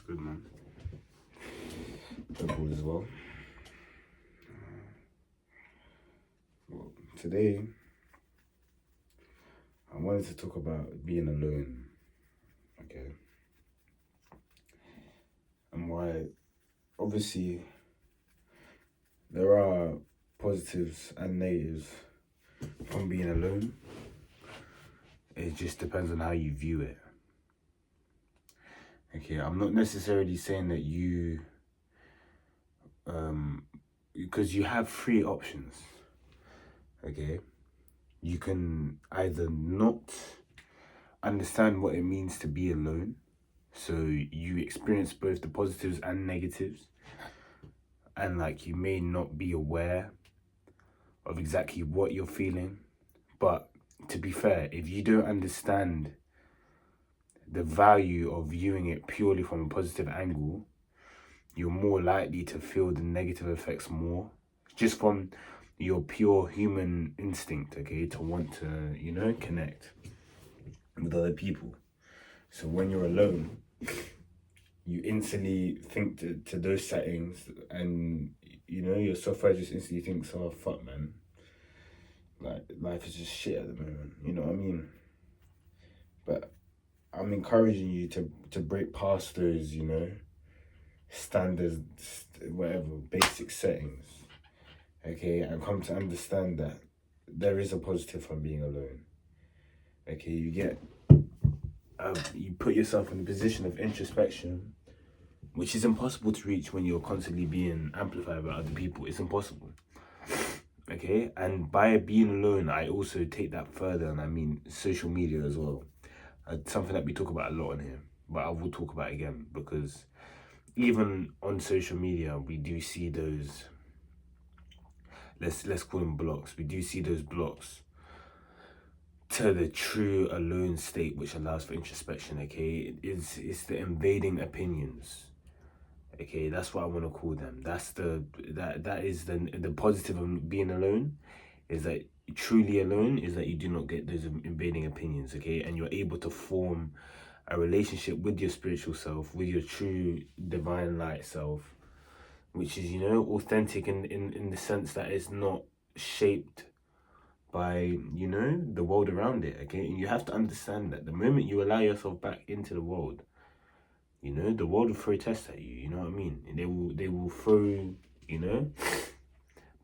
Good, man. Hope all is well. Well, today I wanted to talk about being alone, okay? And why, obviously, there are positives and negatives from being alone. It just depends on how you view it. Okay, I'm not necessarily saying that because you have three options, okay? You can either not understand what it means to be alone, so you experience both the positives and negatives, and like you may not be aware of exactly what you're feeling. But to be fair, if you don't understand the value of viewing it purely from a positive angle, you're more likely to feel the negative effects more, just from your pure human instinct, okay, to want to, connect with other people. So when you're alone, you instantly think to those settings, and your software just instantly thinks, oh fuck man, like life is just shit at the moment, you know what I mean? But I'm encouraging you to break past those, standards, whatever, basic settings, okay, and come to understand that there is a positive from being alone. Okay, you put yourself in a position of introspection, which is impossible to reach when you're constantly being amplified by other people. It's impossible. Okay, and by being alone, I also take that further, and I mean social media as well. Something that we talk about a lot on here, but I will talk about again, because even on social media, we do see those, let's call them blocks. We do see those blocks to the true alone state, which allows for introspection. Okay, it's the invading opinions. Okay, that's what I want to call them. That is the positive of being alone, is that truly alone is that you do not get those invading opinions. Okay, and you're able to form a relationship with your spiritual self, with your true divine light self, which is authentic in the sense that it's not shaped by the world around it. Okay, and you have to understand that the moment you allow yourself back into the world, the world will throw tests at you, you know what I mean? And they will throw,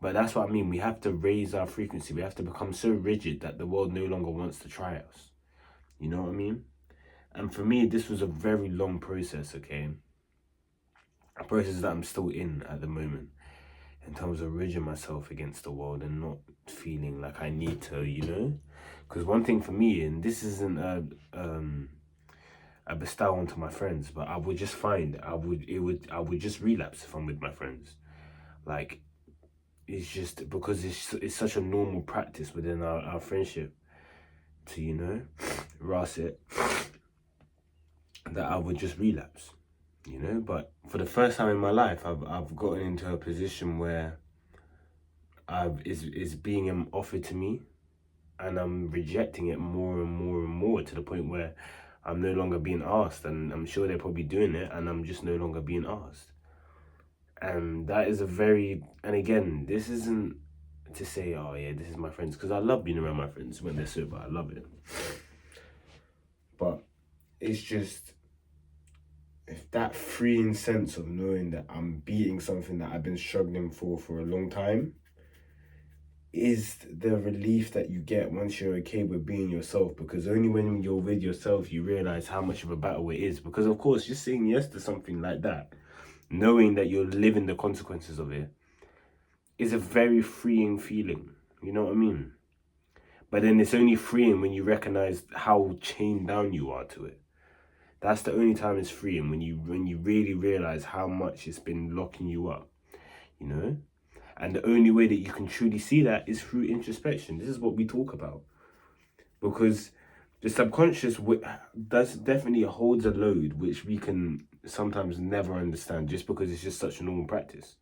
but that's what I mean. We have to raise our frequency. We have to become so rigid that the world no longer wants to try us. You know what I mean? And for me, this was a very long process, okay? A process that I'm still in at the moment, in terms of rigging myself against the world and not feeling like I need to, because one thing for me, and this isn't a bestow onto my friends, but I would just find I would just relapse if I'm with my friends. Like, it's just because it's such a normal practice within our friendship to ras it, that I would just relapse, but for the first time in my life, I've gotten into a position where it's being offered to me, and I'm rejecting it more and more and more, to the point where I'm no longer being asked, and I'm sure they're probably doing it, and I'm just no longer being asked. And that is and again, this isn't to say, oh yeah, this is my friends, because I love being around my friends when they're sober. I love it. But it's just, if that freeing sense of knowing that I'm beating something that I've been struggling for a long time, is the relief that you get once you're okay with being yourself. Because only when you're with yourself, you realize how much of a battle it is. Because of course, just saying yes to something like that, knowing that you're living the consequences of it, is a very freeing feeling. You know what I mean? But then it's only freeing when you recognize how chained down you are to it. That's the only time it's freeing, when you really realize how much it's been locking you up, And the only way that you can truly see that is through introspection. This is what we talk about. Because the subconscious definitely holds a load which we can sometimes never understand, just because it's just such a normal practice.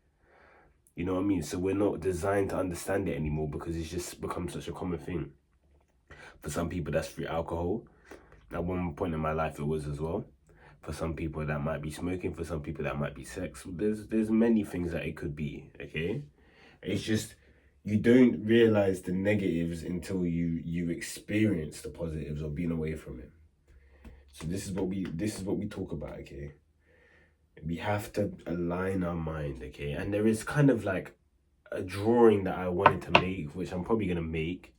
You know what I mean? So we're not designed to understand it anymore, because it's just become such a common thing. For some people, that's through alcohol. At one point in my life, it was as well. For some people that might be smoking, for some people that might be sex. There's many things that it could be, okay? It's just you don't realize the negatives until you experience the positives of being away from it. So this is what we talk about, okay? We have to align our mind, okay? And there is kind of like a drawing that I wanted to make, which I'm probably gonna make,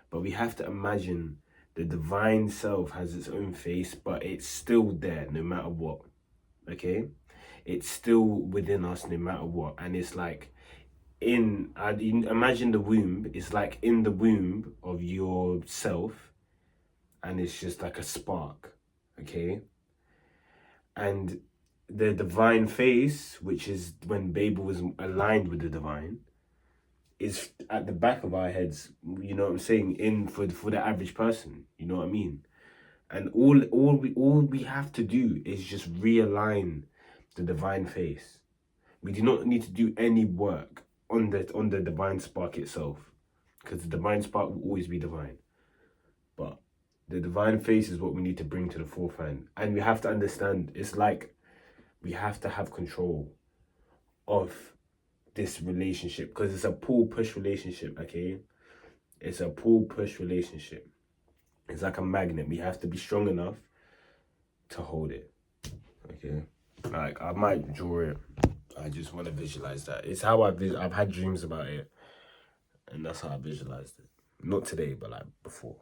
but we have to imagine the divine self has its own face, but it's still there no matter what, okay? It's still within us no matter what. And it's like imagine the womb is like in the womb of yourself, and it's just like a spark, okay? And the divine face, which is when Babel was aligned with the divine, is at the back of our heads, you know what I'm saying, in for the average person, you know what I mean? And all we have to do is just realign the divine face. We do not need to do any work on the divine spark itself, because the divine spark will always be divine. But the divine face is what we need to bring to the forefront. And we have to understand, it's like we have to have control of this relationship, because it's a pull-push relationship, okay? It's a pull-push relationship. It's like a magnet. We have to be strong enough to hold it, okay? Like, I might draw it. I just want to visualize that. It's how I've had dreams about it, and that's how I visualized it. Not today, but like before.